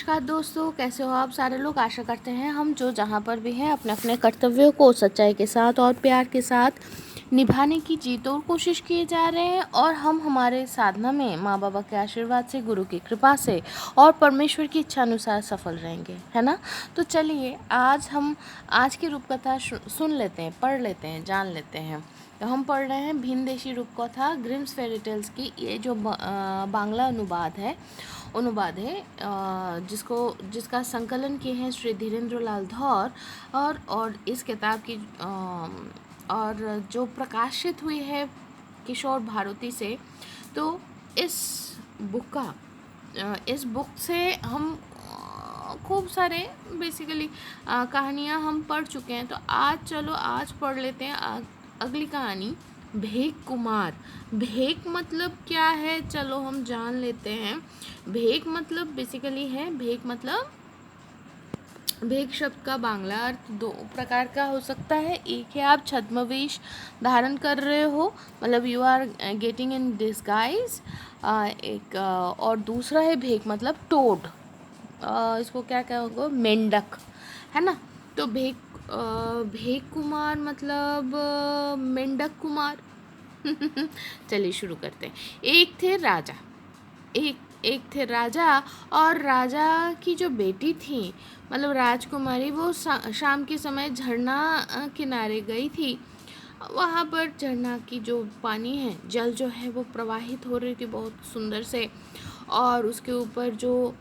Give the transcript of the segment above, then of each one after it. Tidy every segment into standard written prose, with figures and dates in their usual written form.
नमस्कार दोस्तों, कैसे हो आप सारे लोग। आशा करते हैं हम जो जहाँ पर भी हैं अपने अपने कर्तव्यों को सच्चाई के साथ और प्यार के साथ निभाने की जी तोड़ कोशिश किए जा रहे हैं और हम हमारे साधना में माँ बाबा के आशीर्वाद से, गुरु की कृपा से और परमेश्वर की इच्छा अनुसार सफल रहेंगे, है ना। तो चलिए आज हम आज की रूपकथा सुन लेते हैं, पढ़ लेते हैं, जान लेते हैं। तो हम पढ़ रहे हैं भिनदेशी रूपकथा ग्रिम्स फेरी टेल्स की। ये जो बांग्ला अनुवाद है जिसका संकलन किए हैं श्री धीरेन्द्र लाल धौर और इस किताब की और जो प्रकाशित हुई है किशोर भारती से। तो इस बुक से हम खूब सारे बेसिकली कहानियाँ हम पढ़ चुके हैं। तो आज पढ़ लेते हैं अगली कहानी, भेक कुमार। भेक मतलब क्या है, चलो हम जान लेते हैं। भेक मतलब बेसिकली है, भेक शब्द का बांग्ला अर्थ दो प्रकार का हो सकता है। एक है आप छद्मवेश धारण कर रहे हो, मतलब you are getting in disguise. और दूसरा है भेक मतलब टोड, इसको क्या कहोगे, मेंढक, है ना। तो भेक कुमार मतलब मेंढक कुमार। चलिए शुरू करते हैं। एक थे राजा और राजा की जो बेटी थी, मतलब राजकुमारी, वो शाम के समय झरना किनारे गई थी। वहाँ पर झरना की जो पानी है, जल जो है वो प्रवाहित हो रही थी बहुत सुंदर से, और उसके ऊपर जो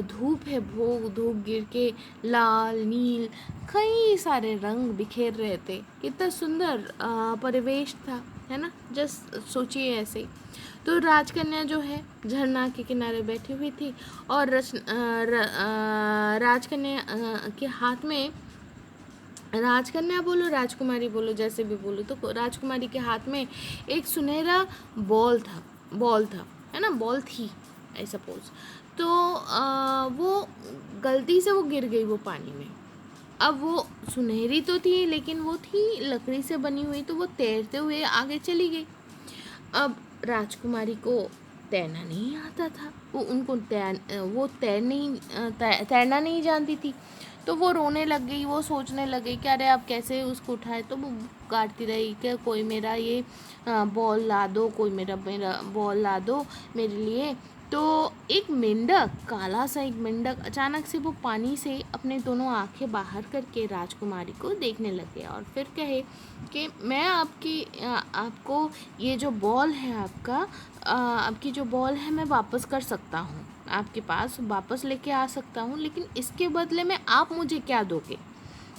धूप है वो धूप गिर के लाल नील कई सारे रंग बिखेर रहे थे। कितना सुंदर परिवेश था, है ना। जस्ट सोचिए ऐसे। तो राजकन्या जो है झरना के किनारे बैठी हुई थी और राजकन्या के हाथ में, राजकन्या बोलो राजकुमारी बोलो जैसे भी बोलो, तो राजकुमारी के हाथ में एक सुनहरा बॉल था, है ना, बॉल थी आई सपोज। तो वो गलती से वो गिर गई वो पानी में। अब वो सुनहरी तो थी लेकिन वो थी लकड़ी से बनी हुई, तो वो तैरते हुए आगे चली गई। अब राजकुमारी को तैरना नहीं आता था, वो तैरना नहीं जानती थी। तो वो रोने लग गई, वो सोचने लग गई कि अरे अब कैसे उसको उठाए। तो वो गाती रही कि कोई मेरा ये बॉल ला दो, कोई मेरा बॉल ला दो मेरे लिए। तो एक मेंढक, काला सा एक मेंढक अचानक से वो पानी से अपने दोनों आंखें बाहर करके राजकुमारी को देखने लग गया और फिर कहे कि मैं आपको ये जो बॉल है आपकी जो बॉल है मैं वापस कर सकता हूँ, आपके पास वापस लेके आ सकता हूँ, लेकिन इसके बदले में आप मुझे क्या दोगे।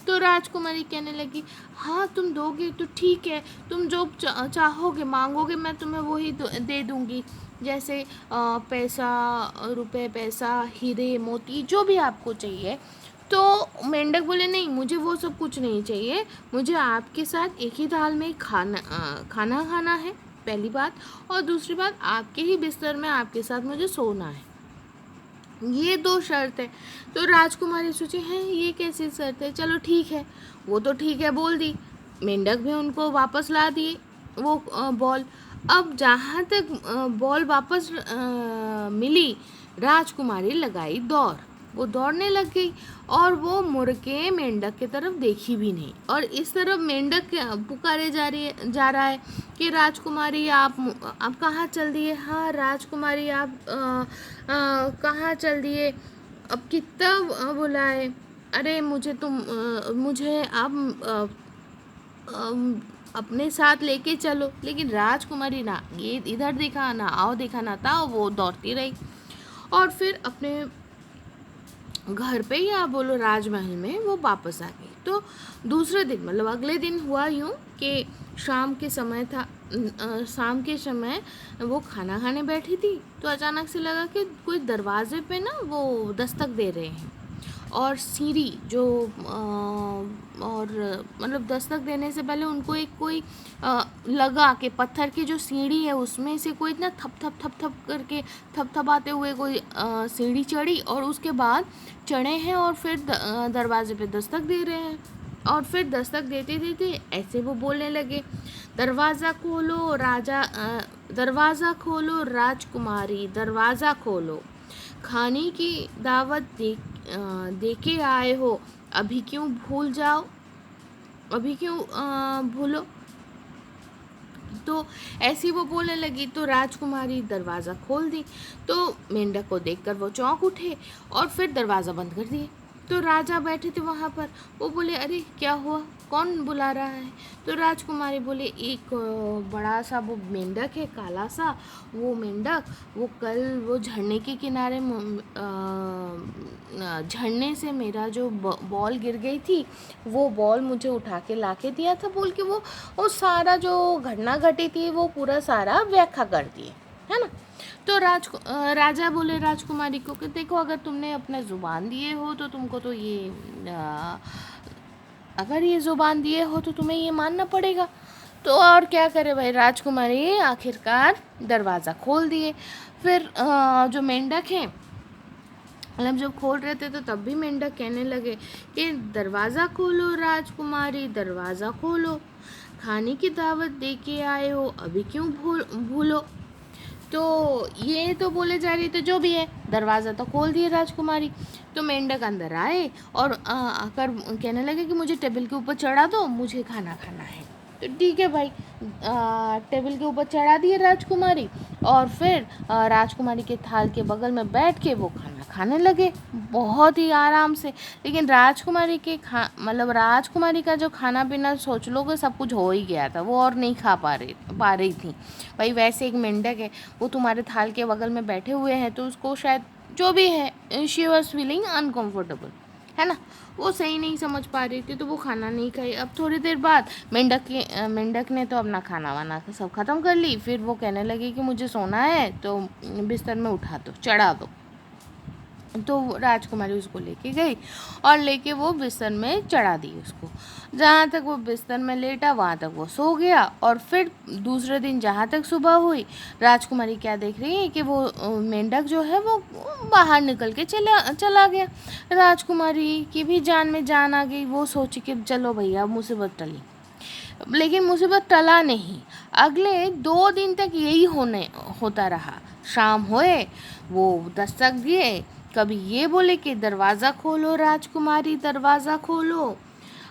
तो राजकुमारी कहने लगी, हाँ तुम दोगे तो ठीक है, तुम जो चाहोगे मांगोगे मैं तुम्हें वही दे दूँगी, जैसे पैसा, हीरे मोती, जो भी आपको चाहिए। तो मेंढक बोले, नहीं मुझे वो सब कुछ नहीं चाहिए, मुझे आपके साथ एक ही थाल में खाना खाना है, पहली बात, और दूसरी बात आपके ही बिस्तर में आपके साथ मुझे सोना है। ये दो शर्त है। तो राजकुमारी सोची, है ये कैसी शर्त है, चलो ठीक है, वो तो ठीक है बोल दी। मेंढक भी उनको वापस ला दिए वो बॉल। अब जहाँ तक बॉल वापस मिली, राजकुमारी लगाई दौड़, वो दौड़ने लग गई और वो मुड़ के मेंढक की तरफ देखी भी नहीं। और इस तरफ मेंढक पुकारे जा रहा है कि राजकुमारी आप कहाँ चल दिए, हाँ राजकुमारी आप कहाँ चल दिए, अब कितना बुलाए, अरे मुझे आप अपने साथ लेके चलो। लेकिन राजकुमारी ना ये इधर देखा ना आओ देखा ना था, वो दौड़ती रही और फिर अपने घर पे या बोलो राजमहल में वो वापस आ गई। तो दूसरे दिन मतलब अगले दिन हुआ यूँ कि शाम के समय वो खाना खाने बैठी थी, तो अचानक से लगा कि कोई दरवाजे पे ना वो दस्तक दे रहे हैं और सीढ़ी जो और मतलब दस्तक देने से पहले उनको एक कोई लगा कि पत्थर की जो सीढ़ी है उसमें से कोई इतना थप करके थपथपाते हुए कोई सीढ़ी चढ़ी और उसके बाद चढ़े हैं और फिर दरवाजे पे दस्तक दे रहे हैं। और फिर दस्तक देते देते ऐसे वो बोलने लगे, दरवाज़ा खोलो राजकुमारी, दरवाज़ा खोलो। खाने की दावत दे के आए हो, अभी क्यों भूल जाओ, अभी क्यों भूलो। तो ऐसी वो बोलने लगी तो राजकुमारी दरवाज़ा खोल दी। तो मेंढक को देखकर वो चौंक उठे और फिर दरवाज़ा बंद कर दिए। तो राजा बैठे थे वहाँ पर, वो बोले अरे क्या हुआ, कौन बुला रहा है। तो राजकुमारी बोले एक बड़ा सा वो मेंढक है, काला सा वो मेंढक, वो कल वो झरने के किनारे झरने से मेरा जो बॉल गिर गई थी, वो बॉल मुझे उठा के ला के दिया था, बोल के वो सारा जो घटना घटी थी वो पूरा सारा व्याख्या कर दिए, है ना। तो राजा बोले राजकुमारी को कि देखो, अगर तुमने अपने ज़ुबान दिए हो तो तुमको तो ये अगर ये ज़ुबान दिए हो तो तुम्हें ये मानना पड़ेगा। तो और क्या करे भाई, राजकुमारी आखिरकार दरवाज़ा खोल दिए। फिर जो मेंढक हैं, मतलब जब खोल रहे थे तो तब भी मेंढक कहने लगे कि दरवाज़ा खोलो राजकुमारी, दरवाज़ा खोलो, खाने की दावत दे के आए हो, अभी क्यों भूलो। तो ये तो बोले जा रही, तो जो भी है दरवाज़ा तो खोल दिए राजकुमारी। तो मेंढक अंदर आए और आकर कहने लगे कि मुझे टेबल के ऊपर चढ़ा दो, मुझे खाना खाना है। तो ठीक है भाई, टेबल के ऊपर चढ़ा दिए राजकुमारी और फिर राजकुमारी के थाल के बगल में बैठ के वो खाना खाने लगे बहुत ही आराम से। लेकिन राजकुमारी के मतलब राजकुमारी का जो खाना पीना सोच लो कि सब कुछ हो ही गया था, वो और नहीं खा पा रही थी भाई। वैसे एक मेंढक है, वो तुम्हारे थाल के बगल में बैठे हुए हैं तो उसको शायद जो भी है, शी वॉज फीलिंग अनकम्फर्टेबल, है ना, वो सही नहीं समझ पा रही थी तो वो खाना नहीं खाई। अब थोड़ी देर बाद मेंढक ने तो अपना खाना वाना सब ख़त्म कर ली। फिर वो कहने लगी कि मुझे सोना है तो बिस्तर में उठा दो, चढ़ा दो। तो राजकुमारी उसको लेके गई और लेके वो बिस्तर में चढ़ा दी उसको। जहाँ तक वो बिस्तर में लेटा वहाँ तक वो सो गया। और फिर दूसरे दिन जहाँ तक सुबह हुई, राजकुमारी क्या देख रही है कि वो मेंढक जो है वो बाहर निकल के चला गया। राजकुमारी की भी जान में जान आ गई। वो सोची कि चलो भैया मुसीबत टली, लेकिन मुसीबत टला नहीं। अगले 2 दिन तक यही होता रहा। शाम होए वो दस्तक दिए, कभी ये बोले कि दरवाज़ा खोलो राजकुमारी, दरवाज़ा खोलो,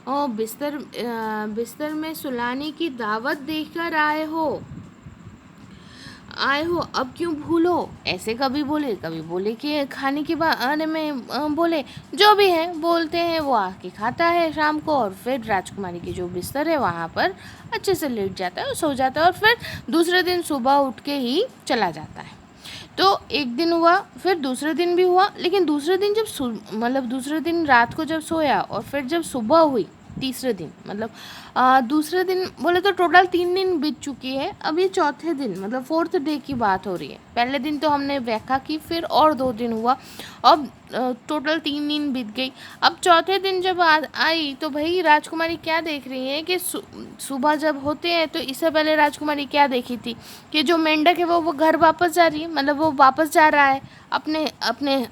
और बिस्तर में सुलाने की दावत देकर आए हो, अब क्यों भूलो। ऐसे कभी बोले कि खाने के बारे में बोले, जो भी है बोलते हैं वो आके खाता है शाम को। और फिर राजकुमारी की जो बिस्तर है वहाँ पर अच्छे से लेट जाता है और सो जाता है और फिर दूसरे दिन सुबह उठ के ही चला जाता है। तो एक दिन हुआ, फिर दूसरे दिन भी हुआ, लेकिन दूसरे दिन मतलब दूसरे दिन रात को जब सोया और फिर जब सुबह हुई तीसरे दिन, मतलब दूसरे दिन बोले तो टोटल 3 दिन बीत चुकी है। अब ये चौथे दिन मतलब 4th डे की बात हो रही है। पहले दिन तो हमने व्याख्या की, फिर और 2 दिन हुआ, अब टोटल 3 दिन बीत गई। अब चौथे दिन जब आई तो भाई राजकुमारी क्या देख रही है कि सुबह जब होते हैं तो इससे पहले राजकुमारी क्या देखी थी कि जो मेंढक है वो घर वापस जा रही है, मतलब वो वापस जा रहा है अपने अपने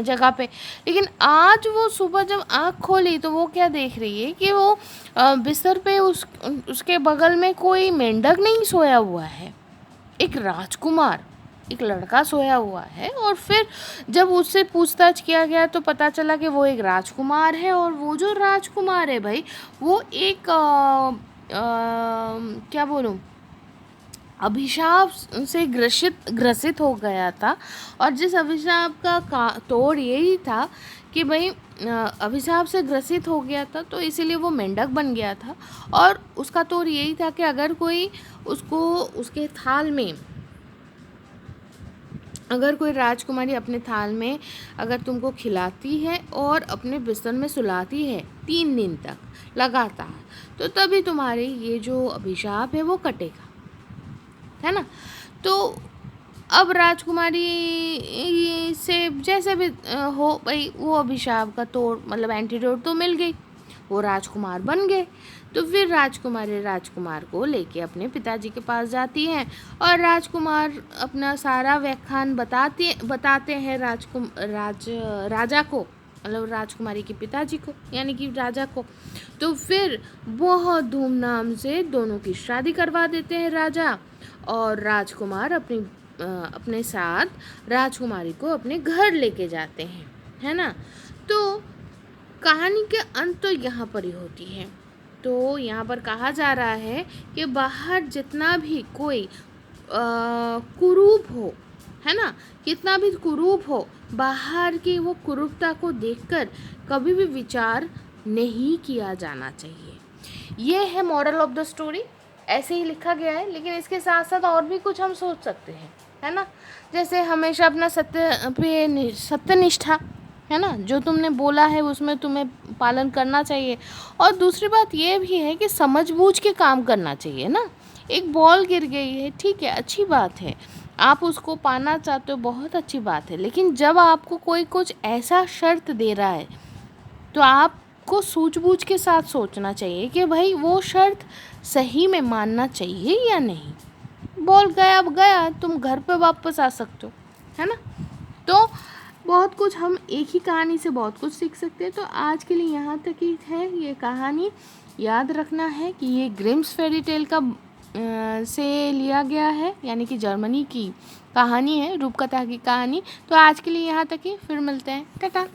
जगह पे। लेकिन आज वो सुबह जब आँख खोली तो वो क्या देख रही है कि वो बिस्तर पे उसके बगल में कोई मेंढक नहीं सोया हुआ है, एक राजकुमार, एक लड़का सोया हुआ है। और फिर जब उससे पूछताछ किया गया तो पता चला कि वो एक राजकुमार है। और वो जो राजकुमार है भाई, वो एक क्या बोलूँ, अभिशाप से ग्रसित हो गया था। और जिस अभिशाप का तोड़ यही था कि भाई अभिशाप से ग्रसित हो गया था तो इसीलिए वो मेंढक बन गया था। और उसका तोड़ यही था कि अगर कोई उसके थाल में, अगर कोई राजकुमारी अपने थाल में अगर तुमको खिलाती है और अपने बिस्तर में सुलाती है 3 दिन तक लगातार, तो तभी तुम्हारे ये जो अभिशाप है वो कटेगा, है ना। तो अब राजकुमारी से जैसे भी हो भाई, वो अभिशाप का तोड़ मतलब एंटीडोट तो मिल गई, वो राजकुमार बन गए। तो फिर राजकुमारी राजकुमार को लेके अपने पिताजी के पास जाती हैं और राजकुमार अपना सारा व्याख्यान बताते हैं राजा को, मतलब राजकुमारी के पिताजी को, यानी कि राजा को। तो फिर बहुत धूमधाम से दोनों की शादी करवा देते हैं राजा। और राजकुमार अपनी अपने साथ राजकुमारी को अपने घर लेके जाते हैं, है ना। तो कहानी के अंत तो यहाँ पर ही होती है। तो यहाँ पर कहा जा रहा है कि बाहर जितना भी कोई कुरूप हो, है ना, कितना भी कुरूप हो, बाहर की वो कुरूपता को देखकर कभी भी विचार नहीं किया जाना चाहिए। ये है मॉरल ऑफ द स्टोरी। ऐसे ही लिखा गया है, लेकिन इसके साथ साथ और भी कुछ हम सोच सकते हैं, है ना। जैसे हमेशा अपना सत्यनिष्ठा, है ना, जो तुमने बोला है उसमें तुम्हें पालन करना चाहिए। और दूसरी बात ये भी है कि समझबूझ के काम करना चाहिए ना। एक बॉल गिर गई है, ठीक है, अच्छी बात है, आप उसको पाना चाहते हो, बहुत अच्छी बात है, लेकिन जब आपको कोई कुछ ऐसा शर्त दे रहा है तो आपको सूझबूझ के साथ सोचना चाहिए कि भाई वो शर्त सही में मानना चाहिए या नहीं। बॉल गया, अब गया, तुम घर पे वापस आ सकते हो, है ना। तो बहुत कुछ हम एक ही कहानी से बहुत कुछ सीख सकते हैं। तो आज के लिए यहाँ तक ही है ये कहानी। याद रखना है कि ये ग्रिम्स फेरी टेल का से लिया गया है, यानी कि जर्मनी की कहानी है, रूपकथा की कहानी। तो आज के लिए यहाँ तक ही, फिर मिलते हैं, टाटा।